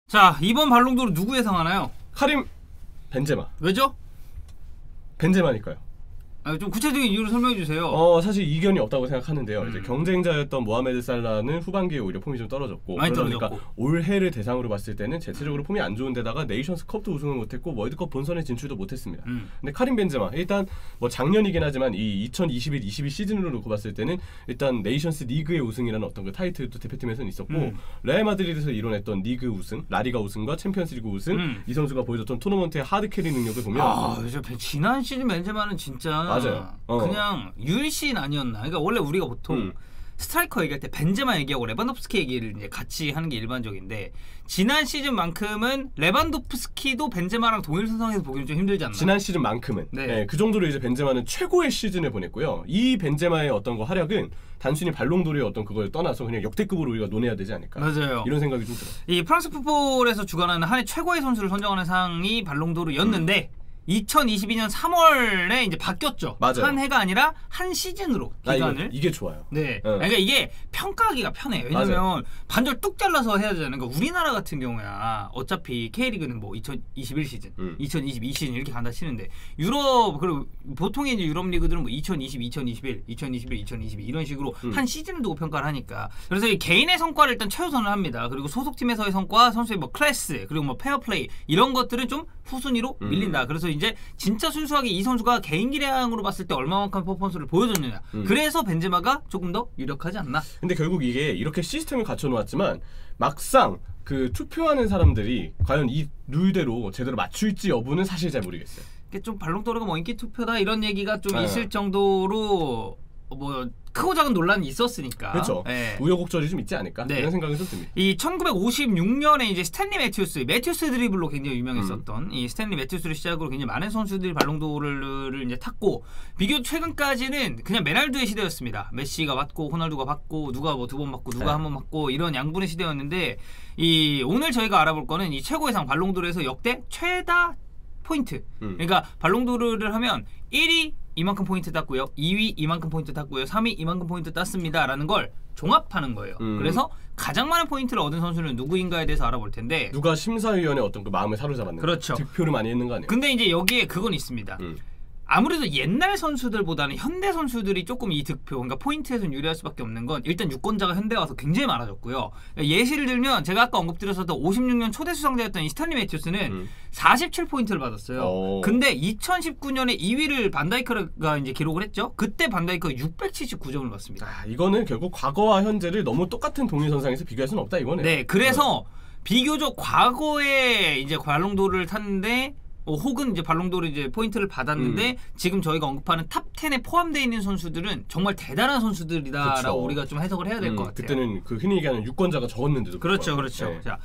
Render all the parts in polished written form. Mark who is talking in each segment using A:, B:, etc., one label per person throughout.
A: 자, 이번 발롱도르 누구 예상하나요?
B: 카림 벤제마.
A: 왜죠?
B: 벤제마니까요.
A: 좀 구체적인 이유를 설명해 주세요.
B: 사실 이견이 없다고 생각하는데요. 이제 경쟁자였던 모하메드 살라는 후반기에 오히려 폼이 좀 떨어졌고,
A: 많이
B: 그러니까
A: 떨어졌고.
B: 올해를 대상으로 봤을 때는 전체적으로 폼이 안 좋은데다가 네이션스컵도 우승을 못했고 월드컵 본선에 진출도 못했습니다. 근데 카림 벤제마 일단 뭐 작년이긴 하지만 이 2021-22 시즌으로 놓고 봤을 때는 일단 네이션스 리그의 우승이라는 어떤 그 타이틀도 대표팀에서는 있었고 레알 마드리드에서 이뤄냈던 리그 우승, 라리가 우승과 챔피언스리그 우승, 이 선수가 보여줬던 토너먼트의 하드 캐리 능력을 보면
A: 지난 시즌 벤제마는 진짜
B: 맞아요.
A: 그냥 유일신 아니었나. 그러니까 원래 우리가 보통 스트라이커 얘기할 때 벤제마 얘기하고 레반도프스키 얘기를 이제 같이 하는 게 일반적인데 지난 시즌만큼은 레반도프스키도 벤제마랑 동일선상에서 보기는 좀 힘들지 않나?
B: 지난 시즌만큼은
A: 네.
B: 그 정도로 이제 벤제마는 최고의 시즌을 보냈고요. 이 벤제마의 어떤 거 활약은 단순히 발롱도르의 어떤 그걸 떠나서 그냥 역대급으로 우리가 논해야 되지 않을까.
A: 맞아요.
B: 이런 생각이 좀 들어요.
A: 이 프랑스 풋볼에서 주관하는 한 해 최고의 선수를 선정하는 상이 발롱도르였는데 2022년 3월에 이제 바뀌었죠.
B: 맞아요.
A: 한 해가 아니라 한 시즌으로 기간을.
B: 이게 좋아요.
A: 네. 그러니까 이게 평가하기가 편해요. 왜냐면
B: 맞아요.
A: 반절 뚝 잘라서 해야 되잖아요. 그러니까 우리나라 같은 경우야 어차피 K리그는 뭐 2021 시즌, 2022 시즌 이렇게 간다 치는데 유럽 그리고 보통의 이제 유럽 리그들은 뭐 2020, 2021, 2021, 2022 이런 식으로 한 시즌을 두고 평가를 하니까 그래서 이 개인의 성과를 일단 최우선을 합니다. 그리고 소속팀에서의 성과, 선수의 뭐 클래스 그리고 뭐 페어플레이 이런 것들은 좀 후순위로 밀린다. 그래서 이제 진짜 순수하게 이 선수가 개인 기량으로 봤을 때 얼마만큼 퍼포먼스를 보여줬느냐. 그래서 벤제마가 조금 더 유력하지 않나. 근데
B: 결국 이게 이렇게 시스템을 갖춰놓았지만 막상 그 투표하는 사람들이 과연 이 룰대로 제대로 맞출지 여부는 사실 잘 모르겠어요.
A: 이게 좀 발롱도르가 뭐 인기 투표다 이런 얘기가 좀 있을 정도로 뭐 크고 작은 논란이 있었으니까.
B: 그렇죠. 우여곡절이 좀 있지 않을까 이런 생각이 좀 듭니다.
A: 이 1956년에 이제 스탠리 매튜스 드리블로 굉장히 유명했었던 이 스탠리 매튜스를 시작으로 굉장히 많은 선수들이 발롱도르를 이제 탔고 비교적 최근까지는 그냥 메날두의 시대였습니다. 메시가 받고 호날두가 받고 누가 뭐 2번 받고 누가 한 번 받고 이런 양분의 시대였는데 이 오늘 저희가 알아볼 거는 이 최고의 상 발롱도르에서 역대 최다 포인트. 그러니까 발롱도르를 하면 1위 이만큼 포인트 땄고요. 2위 이만큼 포인트 땄고요. 3위 이만큼 포인트 땄습니다. 라는 걸 종합하는 거예요. 그래서 가장 많은 포인트를 얻은 선수는 누구인가에 대해서 알아볼 텐데
B: 누가 심사위원의 어떤 그 마음을 사로잡았는가.
A: 그렇죠.
B: 득표를 많이 했는 거 아니에요?
A: 근데 이제 여기에 그건 있습니다. 아무래도 옛날 선수들보다는 현대 선수들이 조금 이 득표, 그러니까 포인트에서는 유리할 수밖에 없는 건 일단 유권자가 현대에 와서 굉장히 많아졌고요. 예시를 들면 제가 아까 언급드렸었던 56년 초대 수상자였던 이 스탠리 매튜스는 47포인트를 받았어요. 근데 2019년에 2위를 반다이크가 이제 기록을 했죠. 그때 반다이크가 679점을 받습니다.
B: 이거는 결국 과거와 현재를 너무 똑같은 동일선상에서 비교할 수는 없다 이거네요.
A: 네, 그래서 비교적 과거에 이제 발롱도르를 탔는데 혹은 이제 발롱도르 이제 포인트를 받았는데 지금 저희가 언급하는 탑 10에 포함되어 있는 선수들은 정말 대단한 선수들이다라고
B: 그쵸.
A: 우리가 좀 해석을 해야 될 것 같아요.
B: 그때는 그 흔히 얘기하는 유권자가 적었는데도
A: 그렇죠.
B: 네.
A: 자,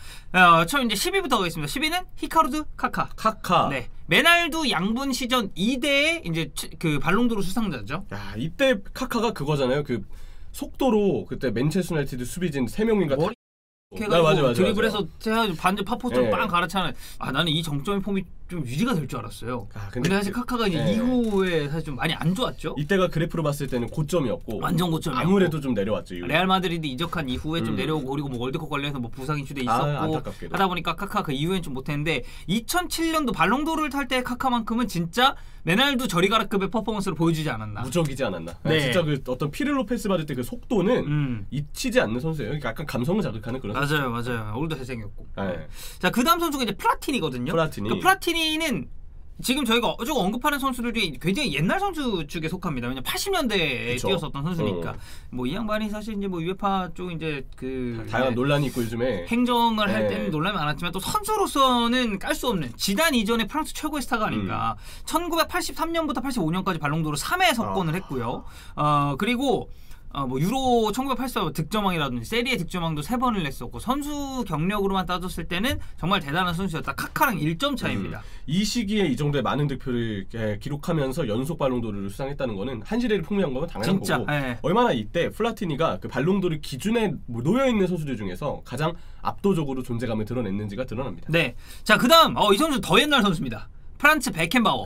A: 처음 이제 10위부터 가겠습니다. 10위는 히카루드 카카. 네, 메날두 양분 시전 2대의 이제 그 발롱도르 수상자죠.
B: 이때 카카가 그거잖아요. 그 속도로 그때 맨체스터 유나이티드 수비진 3명인가
A: 맞아. 드리블해서 반대 파포스로 빵 갈아차는. 나는 이 정점의 폼이 좀 유지가 될 줄 알았어요. 근데 사실 카카가 이제 이후에 사실 좀 많이 안 좋았죠.
B: 이때가 그래프로 봤을 때는 고점이었고
A: 완전 고점이었고
B: 아무래도 좀 내려왔죠. 이후에.
A: 레알 마드리드 이적한 이후에 좀 내려오고 그리고 뭐 월드컵 관련해서 뭐 부상 이슈도 있었고
B: 안타깝게도.
A: 하다 보니까 카카 그 이후엔 좀 못했는데 2007년도 발롱도르를 탈 때 카카만큼은 진짜 메날두 저리가라급의 퍼포먼스를 보여주지 않았나.
B: 무적이지 않았나.
A: 네.
B: 진짜 그 어떤 피를로 패스 받을 때 그 속도는 잊히지 않는 선수예요. 약간 감성을 자극하는 그런.
A: 맞아요. 얼굴도 잘생겼고. 자, 그다음 선수가 이제 플라티니거든요. 그 플라티니는 지금 저희가 쭉 언급하는 선수들 중에 굉장히 옛날 선수 쪽에 속합니다. 왜냐면 80년대에 뛰었었던 선수니까. 뭐 이 양반이 사실 이제 뭐 UEFA 쪽 이제 그
B: 다양한 논란이 있고 요즘에
A: 행정을 할 때는 논란이 많았지만 또 선수로서는 깔 수 없는 지단 이전의 프랑스 최고의 스타가 아닌가. 1983년부터 85년까지 발롱도르 3회 석권을 했고요. 그리고 뭐 유로 1984 득점왕이라든지 세리에 득점왕도 3번을 냈었고 선수 경력으로만 따졌을 때는 정말 대단한 선수였다. 카카랑 1점 차이입니다.
B: 이 시기에 이 정도의 많은 득표를 기록하면서 연속 발롱도르를 수상했다는 거는 한 시대를 풍미한 거면 당연한 거고 얼마나 이때 플라티니가 그 발롱도르 기준에 놓여있는 선수들 중에서 가장 압도적으로 존재감을 드러냈는지가 드러납니다.
A: 네, 자 그다음 이 선수 더 옛날 선수입니다. 프란츠 베켄바워.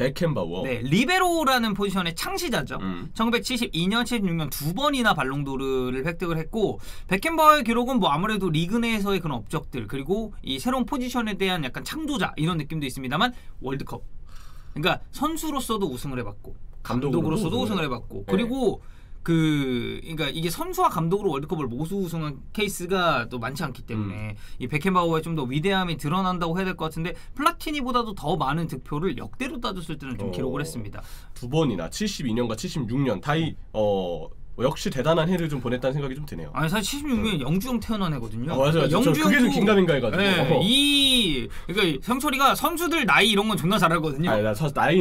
B: 네,
A: 리베로라는 포지션의 창시자죠. 1972년, 76년 두 번이나 발롱도르를 획득을 했고 베켄바워의 기록은 뭐 아무래도 리그 내에서의 그런 업적들 그리고 이 새로운 포지션에 대한 약간 창조자 이런 느낌도 있습니다만 월드컵. 그러니까 선수로서도 우승을 해봤고 감독으로서도 우승을 해봤고 그리고 그러니까 이게 선수와 감독으로 월드컵을 모두 우승한 케이스가 또 많지 않기 때문에 이 베켄바우어의 좀 더 위대함이 드러난다고 해야 될 것 같은데 플라티니보다도 더 많은 득표를 역대로 따졌을 때는 좀 기록을 했습니다.
B: 두 번이나 72년과 76년 다이 역시 대단한 해를 좀 보냈다는 생각이 좀 드네요.
A: 아니 사실 76년에 영주형 태어난 애거든요.
B: 맞아요. 영주형 그게 좀 긴가민가 해가지고.
A: 네, 그러니까 형철이가 선수들 나이 이런 건 존나 잘 알거든요.
B: 아니,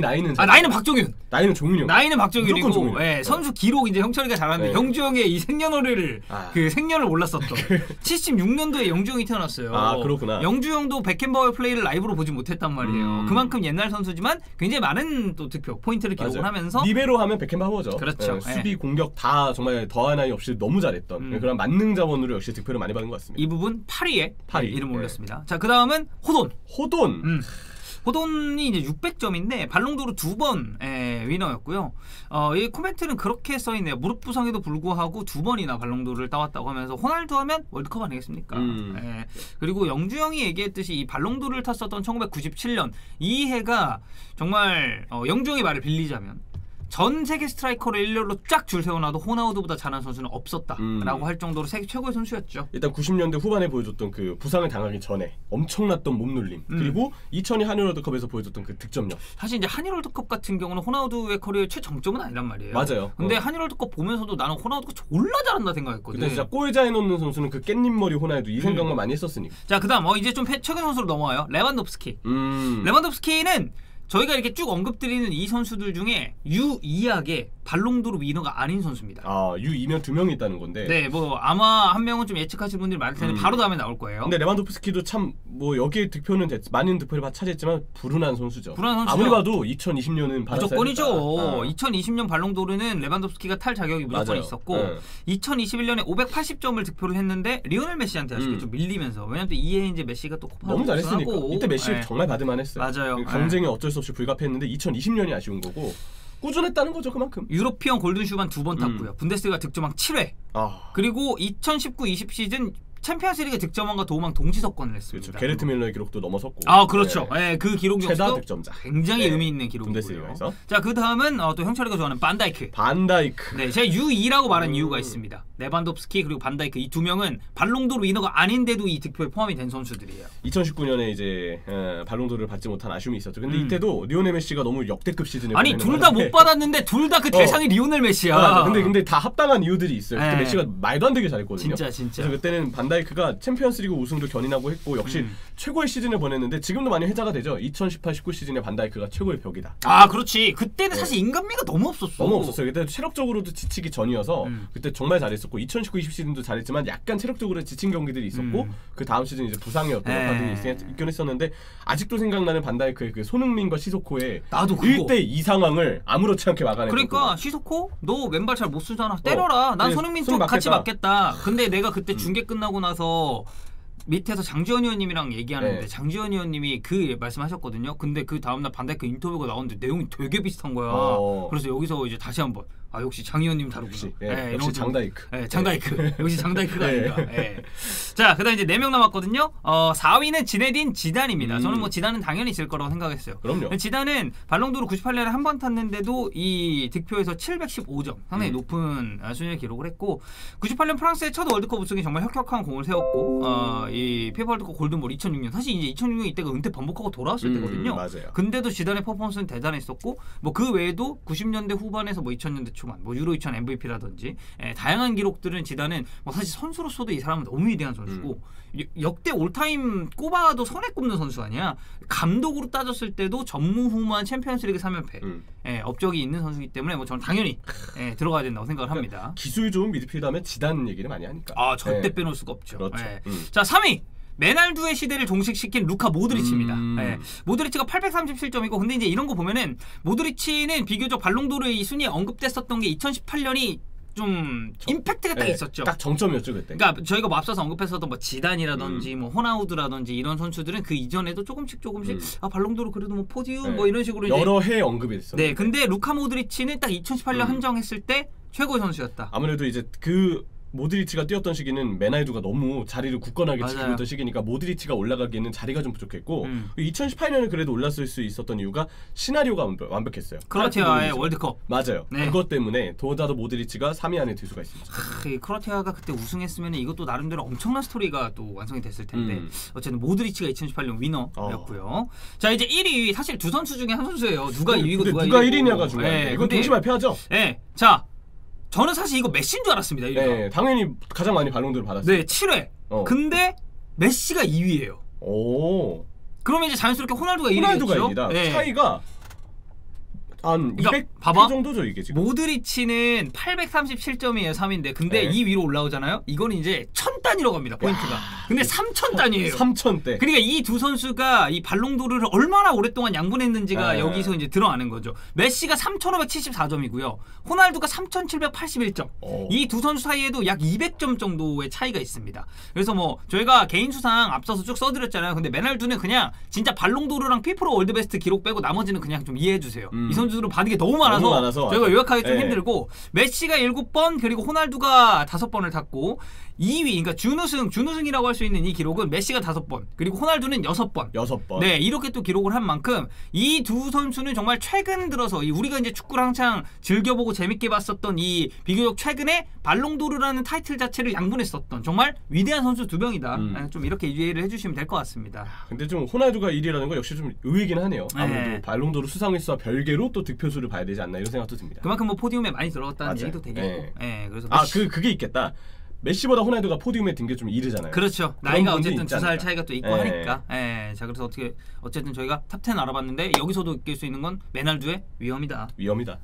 B: 나이는
A: 나이는 박종윤.
B: 나이는 종윤.
A: 나이는 박종윤이고, 선수 기록 이제 형철이가 잘하는데 영주형의 이 생년월일을 그 생년을 몰랐었던. 76년도에 영주형이 태어났어요.
B: 아 그렇구나.
A: 영주형도 베켄바우어 플레이를 라이브로 보지 못했단 말이에요. 그만큼 옛날 선수지만 굉장히 많은 또 득표 포인트를 기록을 하면서
B: 리베로 하면 베켄바우어죠.
A: 그렇죠.
B: 수비 공격 다 정말 더한 나위 없이 너무 잘했던 그런 만능 자원으로 역시 득표를 많이 받은 것 같습니다.
A: 이 부분 파리에 이름을 올렸습니다. 자, 그 다음은 호돈. 호돈이 이제 600점인데 발롱도르 2번 위너였고요. 이 코멘트는 그렇게 써있네요. 무릎 부상에도 불구하고 2번이나 발롱도르를 따왔다고 하면서 호날두 하면 월드컵 아니겠습니까? 그리고 영주형이 얘기했듯이 이 발롱도르를 탔었던 1997년 이 해가 정말 영주형의 말을 빌리자면 전 세계 스트라이커를 일렬로 쫙 줄 세워놔도 호나우두보다 잘하는 선수는 없었다라고 할 정도로 세계 최고의 선수였죠.
B: 일단 90년대 후반에 보여줬던 그 부상을 당하기 전에 엄청났던 몸놀림 그리고 2002 한일 월드컵에서 보여줬던 그 득점력.
A: 사실 이제 한일 월드컵 같은 경우는 호나우두의 커리어의 최정점은 아니란 말이에요.
B: 맞아요.
A: 근데 한일 월드컵 보면서도 나는 호나우두가 졸라 잘한다 생각했거든.
B: 근데 진짜 골잘 넣는 선수는 그 깻잎머리 호나우두 이 생각만 많이 했었으니까.
A: 자, 그다음 이제 좀 최근 선수로 넘어와요. 레반도프스키. 레반도프스키는 저희가 이렇게 쭉 언급드리는 이 선수들 중에 유이하게 발롱도르 위너가 아닌 선수입니다.
B: 유이면 2명이 있다는 건데.
A: 네, 뭐 아마 한 명은 좀 예측하시는 분들이 많을 텐데 바로 다음에 나올 거예요.
B: 근데 레반도프스키도 참 뭐 여기에 득표는 많은 득표를 차지했지만 불운한 선수죠.
A: 불운한 선수죠.
B: 아무리 봐도 2020년은
A: 무조건이죠. 2020년 발롱도르는 레반도프스키가 탈 자격이 무조건 있었고 2021년에 580점을 득표를 했는데 리오넬 메시한테 아쉽게 좀 밀리면서 왜냐면 또 이에 이제 메시가 또 코파
B: 너무 잘했으니까 이때 메시 정말 받을만했어요.
A: 맞아요.
B: 경쟁에 어쩔 수 없이 불가피했는데 2020년이 아쉬운 거고 꾸준했다는 거죠 그만큼.
A: 유로피언 골든슈만 2번 탔고요. 분데스리가 득점왕 7회. 그리고 2019-20 시즌 챔피언스리그 득점왕과 도움왕 동시 석권을 했습니다.
B: 그렇죠. 게르트 밀러의 기록도 넘어섰고.
A: 그렇죠. 그 기록
B: 최다 득점자.
A: 굉장히 의미 있는 기록이고요. 자, 그 다음은 또 형철이가 좋아하는 반다이크.
B: 네,
A: 제가 U2라고 말한 이유가 있습니다. 레반도프스키 그리고 반다이크 이 두 명은 발롱도르 위너가 아닌데도 이 득표에 포함이 된 선수들이에요.
B: 2019년에 이제 발롱도르를 받지 못한 아쉬움이 있었죠. 근데 이때도 리오넬 메시가 너무 역대급 시즌을
A: 아니 둘 다 못 받았는데 둘 다 그 대상이 리오넬 메시야.
B: 근데 다 합당한 이유들이 있어요. 그때 메시가 말도 안 되게 잘했거든요.
A: 진짜.
B: 그래서 그때는 반다이크가 챔피언스리그 우승도 견인하고 했고 역시 최고의 시즌을 보냈는데 지금도 많이 회자가 되죠. 2018-19 시즌에 반다이크가 최고의 벽이다.
A: 그렇지. 그때는 사실 인간미가 너무 없었어요.
B: 그때 체력적으로도 지치기 전이어서 그때 정말 잘했었고 2019-20 시즌도 잘했지만 약간 체력적으로 지친 경기들이 있었고 그 다음 시즌 이제 부상의 어떤 여파들이 있긴 했었는데 아직도 생각나는 반다이크의 그 손흥민과 시소코의
A: 나도
B: 1대2 상황을 아무렇지 않게 막아냈고.
A: 그러니까 시소코 너 왼발 잘 못 쓰잖아. 때려라. 난 손흥민 쪽 같이 맞겠다. 근데 내가 그때 중계 끝나고 나서 밑에서 장지현 의원님이랑 얘기하는데 장지현 의원님이 그 말씀하셨거든요. 근데 그 다음날 반다이크 인터뷰가 나오는데 내용이 되게 비슷한 거야. 그래서 여기서 이제 다시 한번 역시 장 의원님 다르구나.
B: 역시 장다이크.
A: 장다이크. 역시 장다이크가 아닌가. 자, 그다음 이제 4명 남았거든요. 4위는 지네딘 지단입니다. 저는 뭐 지단은 당연히 있을 거라고 생각했어요.
B: 그럼요.
A: 지단은 발롱도르 98년에 한 번 탔는데도 이 득표에서 715점, 상당히 높은 순위를 기록을 했고 98년 프랑스의 첫 월드컵 우승에 정말 혁혁한 공을 세웠고 이 피파 월드컵 골든볼 2006년 사실 이제 2006년 이때가 은퇴 번복하고 돌아왔을 때거든요.
B: 맞아요.
A: 근데도 지단의 퍼포먼스는 대단했었고 뭐 그 외에도 90년대 후반에서 뭐 2000년대 초반 뭐 유로 2000 MVP라든지 다양한 기록들은 지단은 뭐 사실 선수로서도 이 사람은 너무 위대한 선수고 역대 올타임 꼽아도 손에 꼽는 선수 아니야. 감독으로 따졌을 때도 전무후무한 챔피언스리그 3연패 업적이 있는 선수이기 때문에 뭐 저는 당연히 들어가야 된다고 생각을 합니다.
B: 기술 좋은 미드필더하면 지단 얘기를 많이 하니까.
A: 절대 빼놓을 수가 없죠.
B: 그렇죠.
A: 자, 3위 메날두의 시대를 종식시킨 루카 모드리치입니다. 모드리치가 837점이고 근데 이제 이런 거 보면은 모드리치는 비교적 발롱도르의 이 순위에 언급됐었던 게 2018년이 좀 임팩트가 딱 있었죠.
B: 딱 정점이었죠 그때.
A: 그러니까 저희가 뭐 앞서서 언급했었던 뭐 지단이라든지 뭐 호나우드라든지 이런 선수들은 그 이전에도 조금씩 아 발롱도르 그래도 뭐 포디움 뭐 이런 식으로
B: 여러 해 언급이 됐어요.
A: 네, 근데 루카 모드리치는 딱 2018년 한정했을 때 최고의 선수였다.
B: 아무래도 이제 그 모드리치가 뛰었던 시기는 메나이두가 너무 자리를 굳건하게 지키고 있던 시기니까 모드리치가 올라가기에는 자리가 좀 부족했고 2018년에 그래도 올랐을 수 있었던 이유가 시나리오가 완벽했어요.
A: 크로아티아의 월드컵.
B: 맞아요. 네. 그것 때문에 더더더 모드리치가 3위 안에 들 수가 있습니다.
A: 크로아티아가 그때 우승했으면 이것도 나름대로 엄청난 스토리가 또 완성이 됐을 텐데 어쨌든 모드리치가 2018년 위너였고요. 자 이제 1위 사실 두 선수 중에 한 선수예요. 누가 2위고 누가
B: 1위냐가 중요해요. 이건 동시 발표하죠.
A: 네. 자 저는 사실 이거 메시인 줄 알았습니다. 1위가.
B: 네, 당연히 가장 많이 발롱도르를 받았어요.
A: 네, 7회. 근데 메시가 2위예요.
B: 오.
A: 그러면 이제 자연스럽게 호날두가 1위겠죠.
B: 호날두가 1위다. 네. 차이가 한 200
A: 봐봐.
B: 정도죠 이게 지금.
A: 모드리치는 837점이에요 3위인데 근데 이 위로 올라오잖아요. 이거는 이제 1000단위로 갑니다 포인트가. 근데 3000단위예요.
B: 3000대.
A: 그러니까 이 두 선수가 이 발롱도르를 얼마나 오랫동안 양분했는지가 여기서 이제 드러나는 거죠. 메시가 3574점이고요. 호날두가 3781점. 이 두 선수 사이에도 약 200점 정도의 차이가 있습니다. 그래서 뭐 저희가 개인 수상 앞서서 쭉 써드렸잖아요. 근데 메날두는 그냥 진짜 발롱도르랑 피프로 월드베스트 기록 빼고 나머지는 그냥 좀 이해해 주세요. 이 선수들은 받은 게 너무 많아서 저희가 요약하기 좀 힘들고 메시가 7번 그리고 호날두가 5번을 탔고 2위 그러니까 준우승이라고 할 수 있는 이 기록은 메시가 5번 그리고 호날두는 6번. 네 이렇게 또 기록을 한 만큼 이 두 선수는 정말 최근 들어서 우리가 이제 축구를 한창 즐겨보고 재밌게 봤었던 이 비교적 최근에 발롱도르라는 타이틀 자체를 양분했었던 정말 위대한 선수 두 명이다. 좀 이렇게 이해를 해주시면 될 것 같습니다.
B: 근데 좀 호날두가 1위라는 건 역시 좀 의외긴 하네요. 아무래도 발롱도르 수상 횟수와 별개로 또 득표수를 봐야 되지 않나 이런 생각도 듭니다.
A: 그만큼 뭐 포디움에 많이 들어갔다는 얘기도 되겠고. 그래서
B: 그게 있겠다. 메시보다 호날두가 포디움에 든 게 좀 이르잖아요.
A: 그렇죠. 나이가 어쨌든 2살 차이가 또 있고 하니까. 자 그래서 어쨌든 저희가 탑10 알아봤는데 여기서도 느낄 수 있는 건 메날두의 위험이다.
B: 위험이다.